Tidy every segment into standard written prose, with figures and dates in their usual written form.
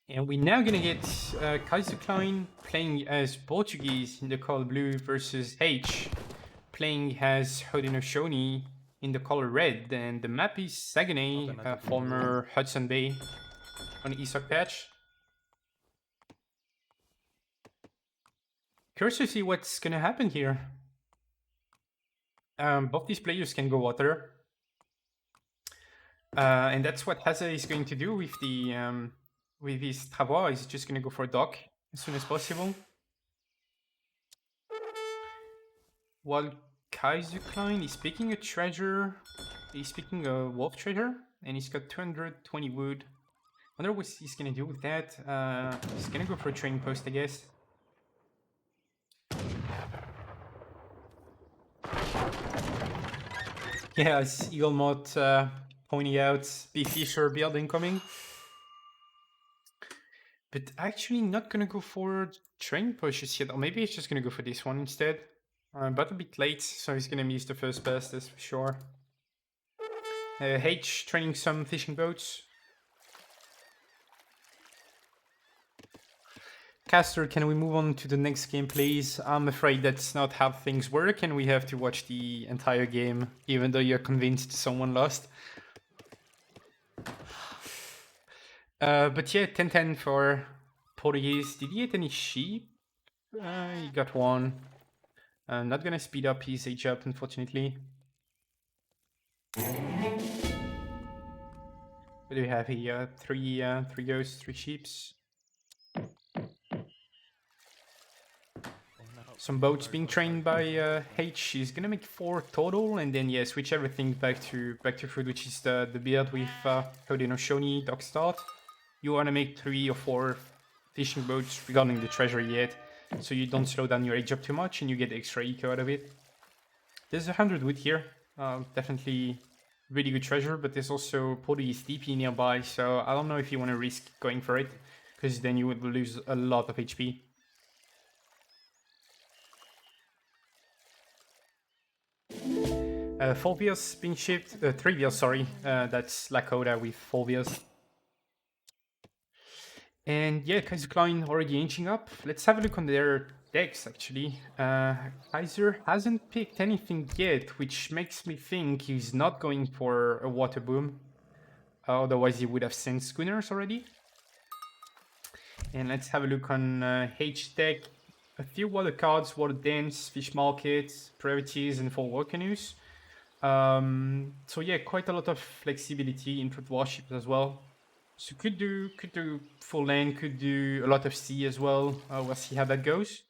And we're now gonna get Kaiserklein playing as Portuguese in the color blue versus Haitch playing as Haudenosaunee in the color red. And the map is Saguenay, former Hudson Bay on the East patch. Curious to see what's gonna happen here. Both these players can go water. And that's what Haza is going to do with the with his travois. He's just going to go for a dock as soon as possible. While Kaiserklein is picking a treasure, he's picking a wolf treasure, and he's got 220 wood. I wonder what he's going to do with that. He's going to go for a trading post, I guess. Yeah, it's Eagle Mod pointing out Big Fisher build incoming. But actually not gonna go for train pushes yet, or maybe he's just gonna go for this one instead. But a bit late, so he's gonna miss the first pass, that's for sure. Haitch training some fishing boats. Caster, can we move on to the next game, please? I'm afraid that's not how things work, and we have to watch the entire game, even though you're convinced someone lost. But yeah, 10-10 for Portuguese. Did he get any sheep? He got one. Not gonna speed up his age up, unfortunately. What do we have here? Three goats, 3 sheeps. Some boats being trained by H. He's gonna make 4 total, and then yeah, switch everything back to food, which is the build with Haudenosaunee dock start. You wanna make 3 or 4 fishing boats regarding the treasure yet, so you don't slow down your age up too much, and you get extra eco out of it. There's 100 wood here, definitely really good treasure, but there's also Portugese TP nearby, so I don't know if you want to risk going for it, because then you would lose a lot of HP. 4 wheels being shipped, 3 wheels, sorry, that's Lakota with 4 wheels. And yeah, Kaiserklein already inching up. Let's have a look on their decks, actually. Kaiser hasn't picked anything yet, which makes me think he's not going for a water boom. Otherwise, he would have sent schooners already. And let's have a look on H deck. A few water cards, water dance, fish market, priorities, and 4 war canoes. So yeah, quite a lot of flexibility in front warships as well. So could do full land, could do a lot of sea as well. We'll see how that goes.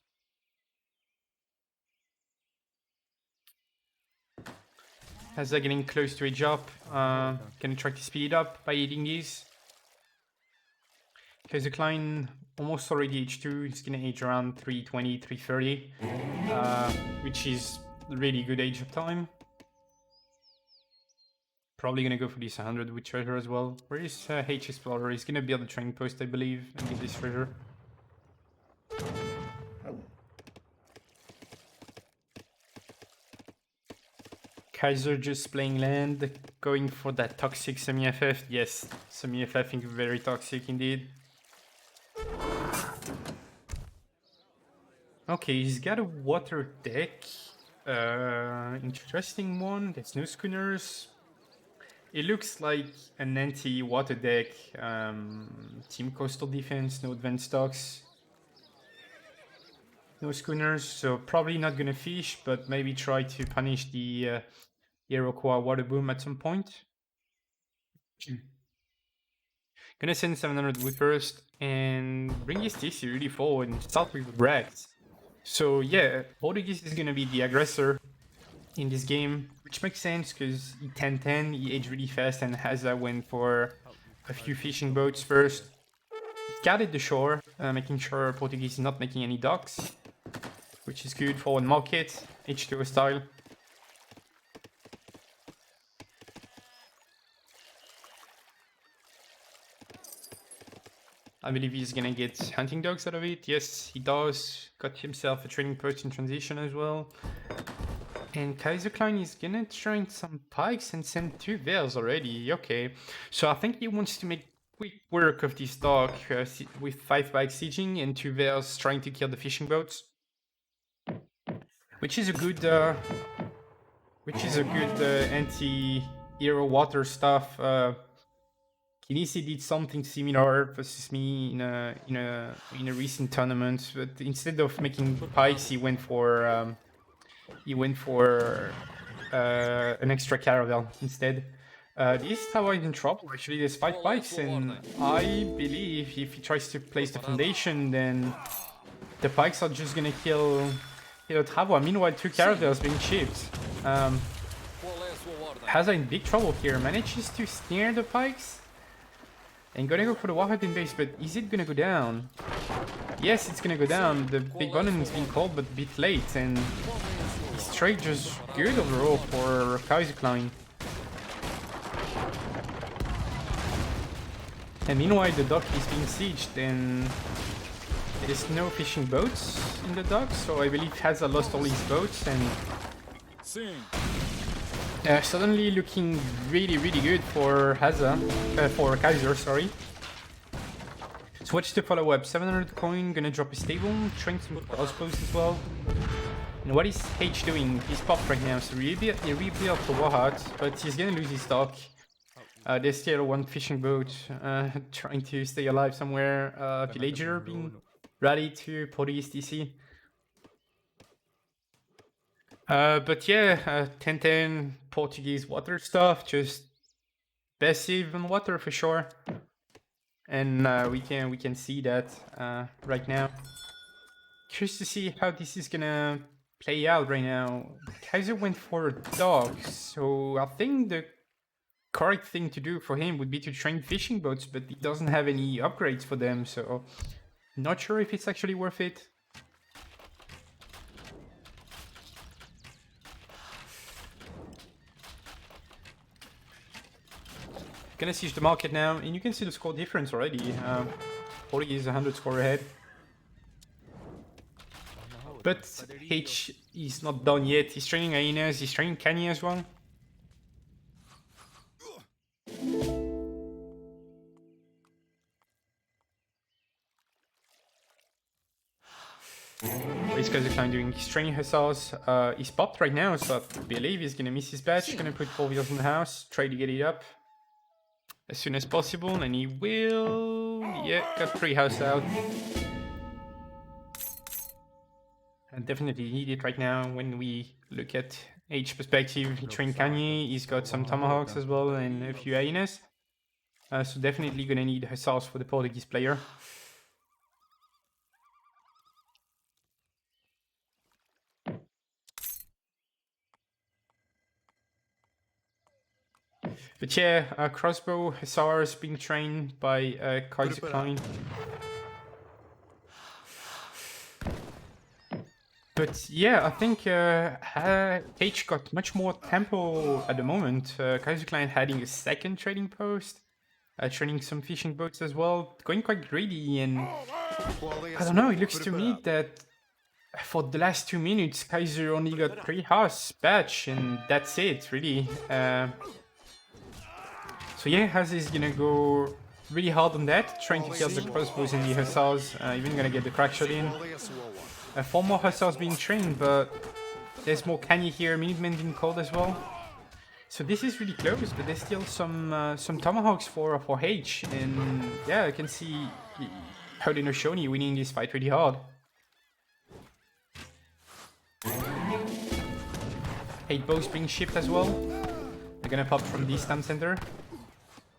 As they're getting close to age up, gonna try to speed it up by eating these. Kaiserklein almost already age 2, he's gonna age around 320, 330, which is really good age up time. Probably gonna go for this 100 with treasure as well. Where is H Explorer? He's gonna build a training post, I believe, and get this treasure. Kaiser just playing land, going for that toxic semi-FF. Yes, semi-FF, very toxic indeed. Okay, he's got a water deck. Interesting one. There's no schooners. It looks like an anti-water deck. Team coastal defense, no advanced docks. No schooners, so probably not gonna fish, but maybe try to punish the Iroquois water boom at some point. Gonna send 700 wood first and bring his TC really forward and start with Brags. So yeah, Portuguese is gonna be the aggressor in this game, which makes sense because he 10-10, he aged really fast, and Haza went for a few fishing boats first. Guarded the shore, making sure Portuguese is not making any docks, which is good. Forward market, H2O style. I believe he's gonna get hunting dogs out of it. Yes, he does. Got himself a training post in transition as well. And Kaiserklein is gonna train some pikes and send 2 veils already. Okay, so I think he wants to make quick work of this dock with 5 bikes sieging and 2 Veils trying to kill the fishing boats, which is a good anti-hero water stuff. Kinesi did something similar versus me in a recent tournament, but instead of making pikes, he went for an extra caravel instead. This tower is in trouble. Actually, there's 5 pikes, and I believe if he tries to place the foundation, then the pikes are just gonna kill the tower. Meanwhile, 2 caravels being chipped. Haza in big trouble here. Manages to snare the pikes. And gonna go for the Warhead in base, but is it gonna go down? Yes, it's gonna go down. The big button is being called, but a bit late, and it's trade just good overall for Kaiserklein. And meanwhile, the dock is being sieged, and there's no fishing boats in the dock, so I believe Haza lost all his boats, and suddenly looking really good for Haza, for Kaiser, sorry. So watch the follow-up. 700 coin, gonna drop a stable, trying some crossbows as well. And what is Haitch doing? He's popped right now, so he rebuilt the Warhead, but he's gonna lose his dock. There's still 1 fishing boat trying to stay alive somewhere. Villager being rallied to Portugese DC. But yeah, 10-10 Portuguese water stuff, just passive on water for sure. And we can see that right now. Curious to see how this is gonna play out right now. Kaiser went for a dog, so I think the correct thing to do for him would be to train fishing boats, but he doesn't have any upgrades for them, so not sure if it's actually worth it. Gonna siege the market now, and you can see the score difference already. Portugese is 100 score ahead. But Haitch is not done yet. He's training hyenas, he's training Kanye as well. What is Kaiserklein doing? He's training hussars. He's popped right now, so I believe he's gonna miss his batch. Gonna put 4 wheels in the house, try to get it up as soon as possible, and he will. Yeah, got 3 house out. And definitely need it right now when we look at H perspective. He trained Kanye, he's got some tomahawks as well, and a few hyenas. So definitely gonna need hussars for the Portuguese player. But yeah, crossbow hussars being trained by Kaiserklein. But yeah, I think Haitch got much more tempo at the moment. Kaiserklein adding a 2nd trading post, training some fishing boats as well, going quite greedy, and I don't know, it looks to me that for the last 2 minutes, Kaiser only got 3 house batch, and that's it, really. So yeah, Haz is gonna go really hard on that, trying to kill the crossbows and the hussars, even gonna get the crack shot in. 4 more hussars being trained, but there's more Kanye here, Minutemen being called as well. So this is really close, but there's still some tomahawks for Haitch, and yeah, I can see Haudenosaunee winning this fight really hard. 8 bows being shipped as well. They're gonna pop from the stand center.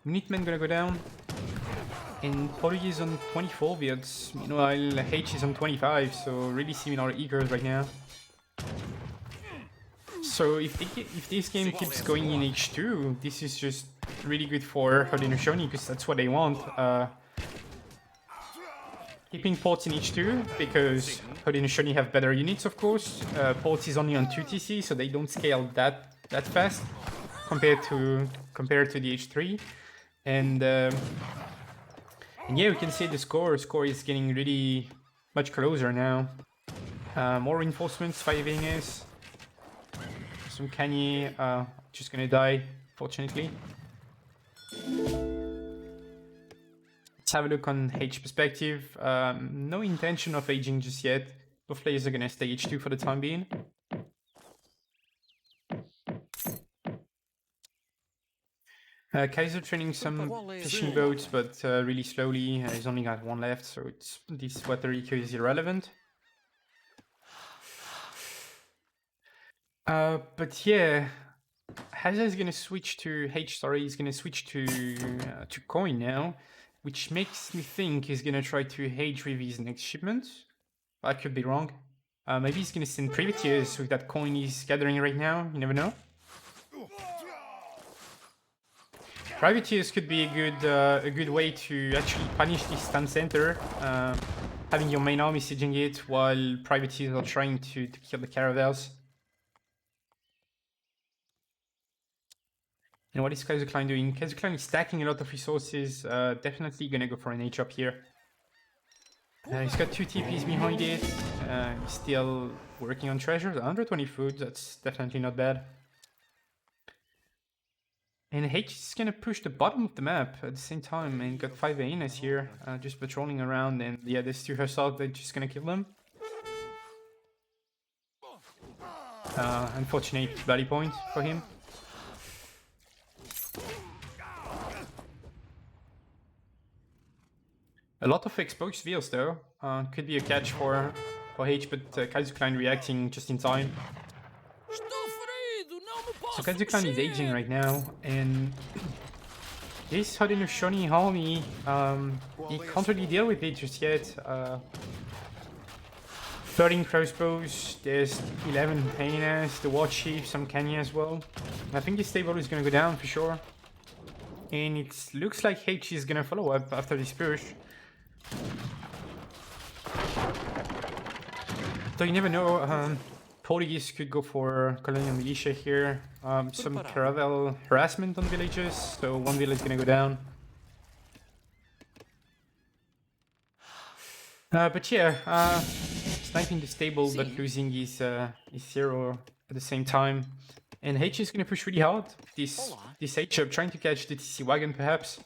Minutemen gonna go down. And Portugese on 24 builds. Meanwhile, Haitch is on 25, so really similar eagers right now. So if this game keeps going in H2, this is just really good for Haudenosaunee, because that's what they want. Keeping ports in H2, because Haudenosaunee have better units, of course. Ports is only on 2 TC, so they don't scale that fast compared to the H3. And yeah, we can see the score. Score is getting really much closer now. More reinforcements, 5 ANS. Some Kanye just gonna die, fortunately. Let's have a look on H perspective. No intention of aging just yet. Both players are gonna stay H2 for the time being. Kaiser training some fishing boats, but really slowly. He's only got one left, so it's this water eco is irrelevant. But yeah, Hazza is gonna switch to H. Sorry, he's gonna switch to coin now, which makes me think he's gonna try to H with his next shipment. I could be wrong. Maybe he's gonna send privateers with that coin he's gathering right now. You never know. Privateers could be a good way to actually punish this town center. Having your main army sieging it while privateers are trying to kill the caravels. And what is Kaiserklein doing? Kaiserklein is stacking a lot of resources. Definitely gonna go for an H up here. He's got 2 TPs behind it. He's still working on treasures. 120 food, that's definitely not bad. And Haitch is gonna push the bottom of the map at the same time, and got 5 hyenas here, just patrolling around, and yeah, there's 2 herself that just gonna kill them. Unfortunate valley point for him. A lot of exposed wheels though, could be a catch for Haitch, but Kaiserklein reacting just in time. So Kaiserklein is aging right now, and this Haudenosaunee army, he can't really deal with it just yet. 13 crossbows, there's 11 hyenas, the war chief, some Kenya as well. I think this table is gonna go down for sure. And it looks like Haitch is gonna follow up after this push. So you never know, Portugese could go for colonial militia here. Some caravel harassment on villages, so one village is gonna go down. But yeah, sniping the stable but losing his hero at the same time. And Haitch is gonna push really hard. This Haitch up trying to catch the TC wagon perhaps,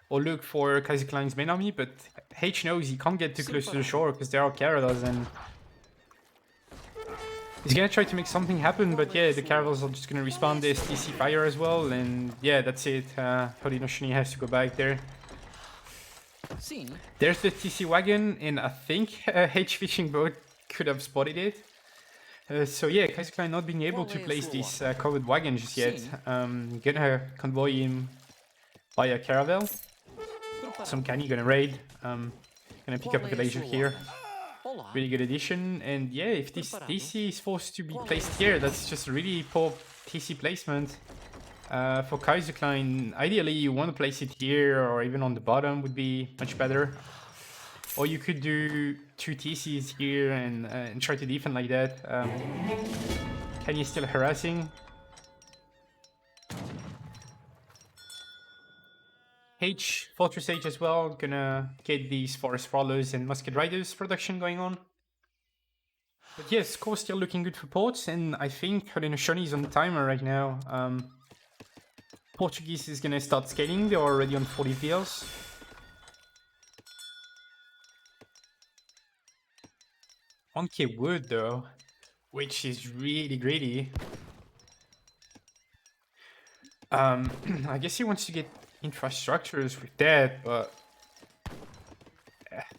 or look for Kaiserklein's main army, but Haitch knows he can't get too close to the shore because there are caravels, and he's gonna try to make something happen, but yeah, the caravels are just gonna respawn this TC fire as well, and yeah, that's it. Haudenosaunee has to go back there. There's the TC wagon, and I think Haitch fishing boat could have spotted it. So yeah, Kaiserklein not being able to place this covered wagon just yet. Gonna convoy him by a caravel. Some Kani gonna raid. Gonna pick up a villager here. Really good addition, and yeah, if this TC is forced to be placed here, that's just really poor TC placement. For Kaiserklein, ideally you want to place it here or even on the bottom would be much better. Or you could do 2 TCs here and try to defend like that. Kenya still harassing. H, Fortress H as well, gonna get these Forest Frawlers and Musket Riders production going on. But yes, score still looking good for ports, and I think Haudenosaunee is on the timer right now. Portugese is gonna start scaling, they're already on 40 deals. Okay, wood though, which is really greedy. I guess he wants to get infrastructures with that, but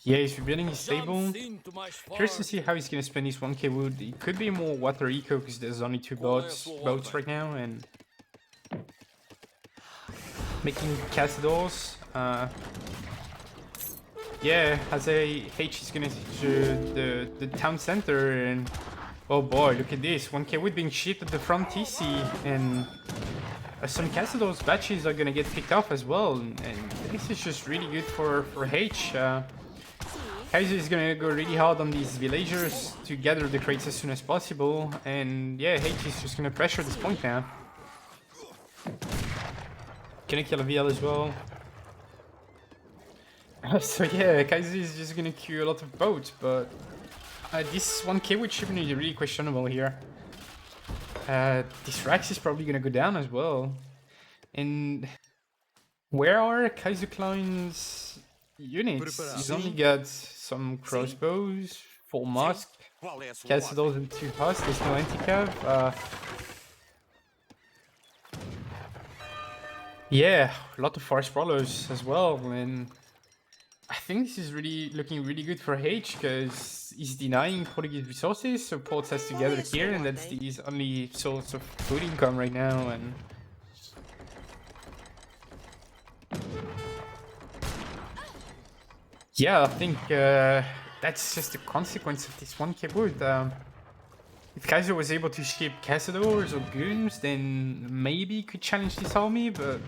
yeah, he's rebuilding his stable. Curious to see how he's gonna spend his 1k wood. It could be more water eco because there's only 2 boats right now, and making castadors. Yeah, as a H is gonna to the town center, and oh boy, look at this, 1k wood being shipped at the front TC, and some Castador's batches are gonna get picked off as well, and this is just really good for H. Kaiser is gonna go really hard on these villagers to gather the crates as soon as possible, and yeah, H is just gonna pressure this point now. Gonna kill a VL as well. So yeah, Kaiser is just gonna queue a lot of boats, but this 1k wood shipment is really questionable here. This Rax is probably gonna go down as well. And where are Kaiserklein's units. He's only got some crossbows, full musk, castle and 2 husk. There's no anti-cav. Yeah, a lot of forest brawlers as well, and I think this is really looking really good for Haitch because he's denying Portuguese resources, so Ports has to gather here, and that's his only source of food income right now. And yeah, I think that's just a consequence of this 1k wood. If Kaiser was able to ship Cazadors or Goons, then maybe he could challenge this army, but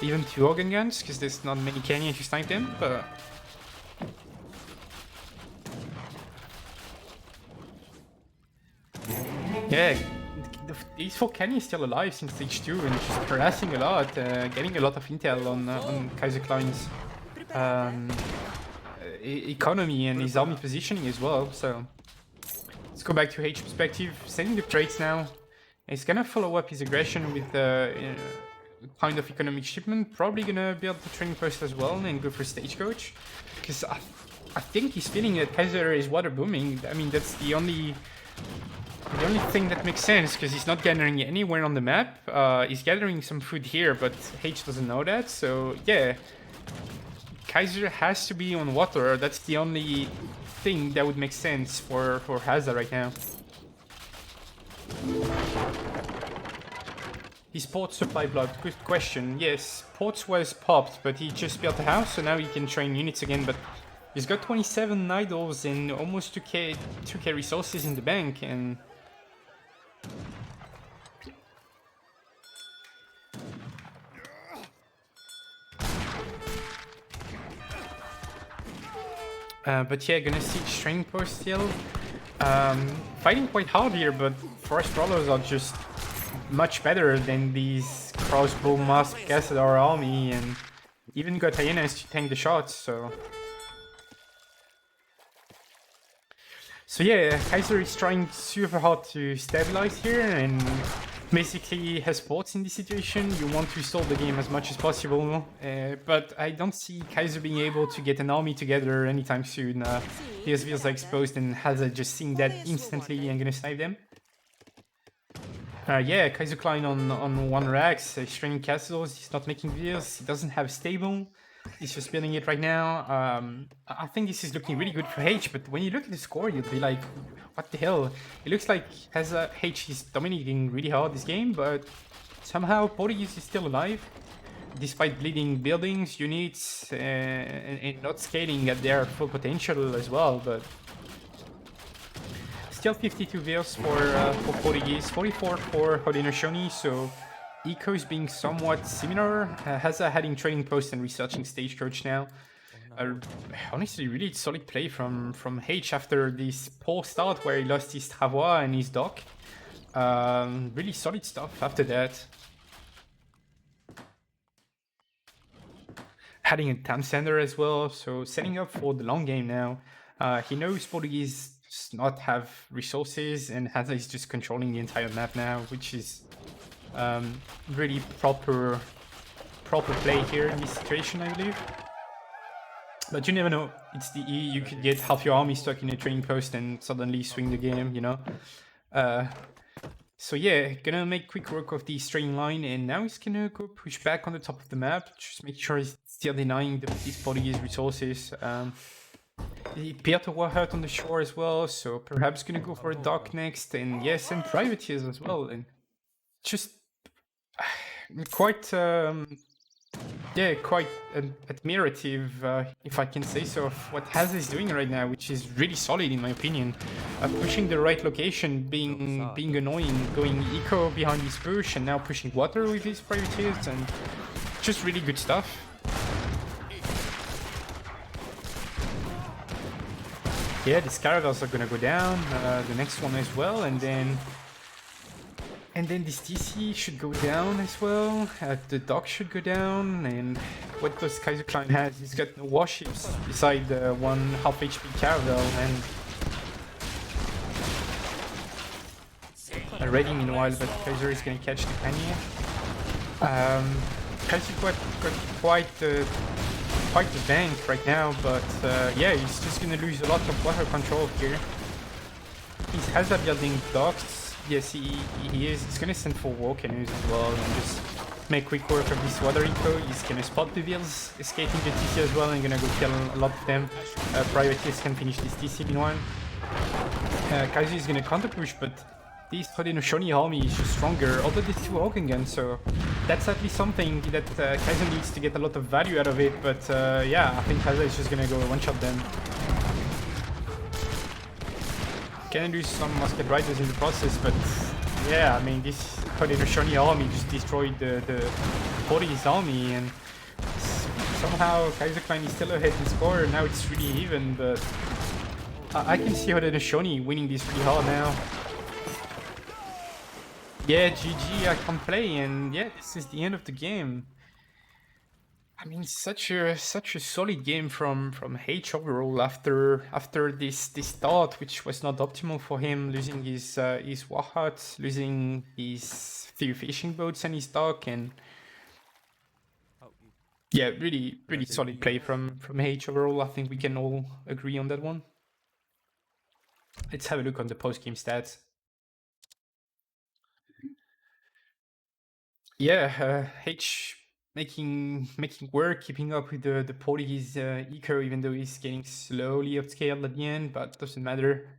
even 2 organ guns, because there's not many Kenyans to snipe them, but... Yeah, these 4 Kenyans still alive since stage 2 and just harassing a lot, getting a lot of intel on Kaiserklein's economy and his army positioning as well, so... Let's go back to Haitch perspective, sending the trades now. He's gonna follow up his aggression with kind of economic shipment, probably gonna build the training post as well and go for stagecoach. Because I think he's feeling that Kaiser is water booming. I mean, that's the only thing that makes sense, because he's not gathering anywhere on the map. He's gathering some food here, but Haitch doesn't know that, so yeah. Kaiser has to be on water, that's the only thing that would make sense for Hazza right now. His port supply block, good question. Yes, ports was popped, but he just built a house, so now he can train units again, but he's got 27 idols and almost 2k resources in the bank, and... but yeah, gonna siege training post still. Fighting quite hard here, but forest brawlers are just much better than these crossbow mask Cazador army, and even got hyenas to tank the shots, so... So yeah, Kaiser is trying super hard to stabilize here, and basically has ports in this situation. You want to stall the game as much as possible, but I don't see Kaiser being able to get an army together anytime soon. His wheels are exposed and Hazza just seeing that instantly and gonna snipe them. Yeah, Kaiserklein on 1 racks, he's training castles, he's not making wheels, he doesn't have stable. He's just building it right now. I think this is looking really good for Haitch, but when you look at the score, you'd be like, what the hell? It looks like Haitch is dominating really hard this game, but somehow Portugese is still alive, despite bleeding buildings, units, and not scaling at their full potential as well. But still 52 vills for Portugese, 44 for Haudenosaunee, so Eco is being somewhat similar. Hazza heading training post and researching stagecoach now. Honestly, really solid play from Haitch after this poor start where he lost his travois and his dock. Really solid stuff after that. Adding a Tam Sander as well, so setting up for the long game now. He knows Portuguese does not have resources, and Hazza is just controlling the entire map now, which is really proper play here in this situation, I believe. But you never know, it's the E, you could get half your army stuck in a training post and suddenly swing the game, you know. So yeah, gonna make quick work of the training line, and now he's gonna go push back on the top of the map, just make sure he's still denying these Portuguese resources. He appeared to war hurt on the shore as well, so perhaps gonna go for a dock next, and yes, and privateers as well, and just quite quite admirative, if I can say so, of what Hazza is doing right now, which is really solid in my opinion. Pushing the right location, being annoying, going eco behind his bush, and now pushing water with his privateers, and just really good stuff. Yeah, the caravels are gonna go down, the next one as well, and then this TC should go down as well, the dock should go down, and what does Kaiserklein has? He's got no warships beside the 1 half HP caravel, and ready meanwhile, but Kaiser is gonna catch the Kanye. Kaiser got quite fight the bank right now, but yeah, he's just gonna lose a lot of water control here. He has that building docks. Yes, he is. He's gonna send for war canoes as well and just make quick work of this water eco. He's gonna spot the wheels, escaping the TC as well, and gonna go kill a lot of them. Priorities can finish this TC in one. Kaiser is gonna counter push, but this Haudenosaunee army is just stronger, although there's 2 Organ guns, so that's at least something that Kaiser needs to get a lot of value out of it, but yeah, I think Kaiser is just gonna go one-shot them. Can do some musket riders in the process, but yeah, I mean, this Haudenosaunee army just destroyed the Portugese army, and somehow Kaiserklein is still ahead in score. Now it's really even, but I can see Haudenosaunee winning this really hard now. Yeah, GG, I can play, and yeah, this is the end of the game. I mean, such a solid game from Haitch overall after this start, which was not optimal for him, losing his warhut, losing his few fishing boats and his dock, and yeah, really solid play from Haitch overall. I think we can all agree on that one. Let's have a look on the post-game stats. Yeah, Haitch making work, keeping up with the Portuguese eco, even though he's getting slowly upscaled at the end, but doesn't matter.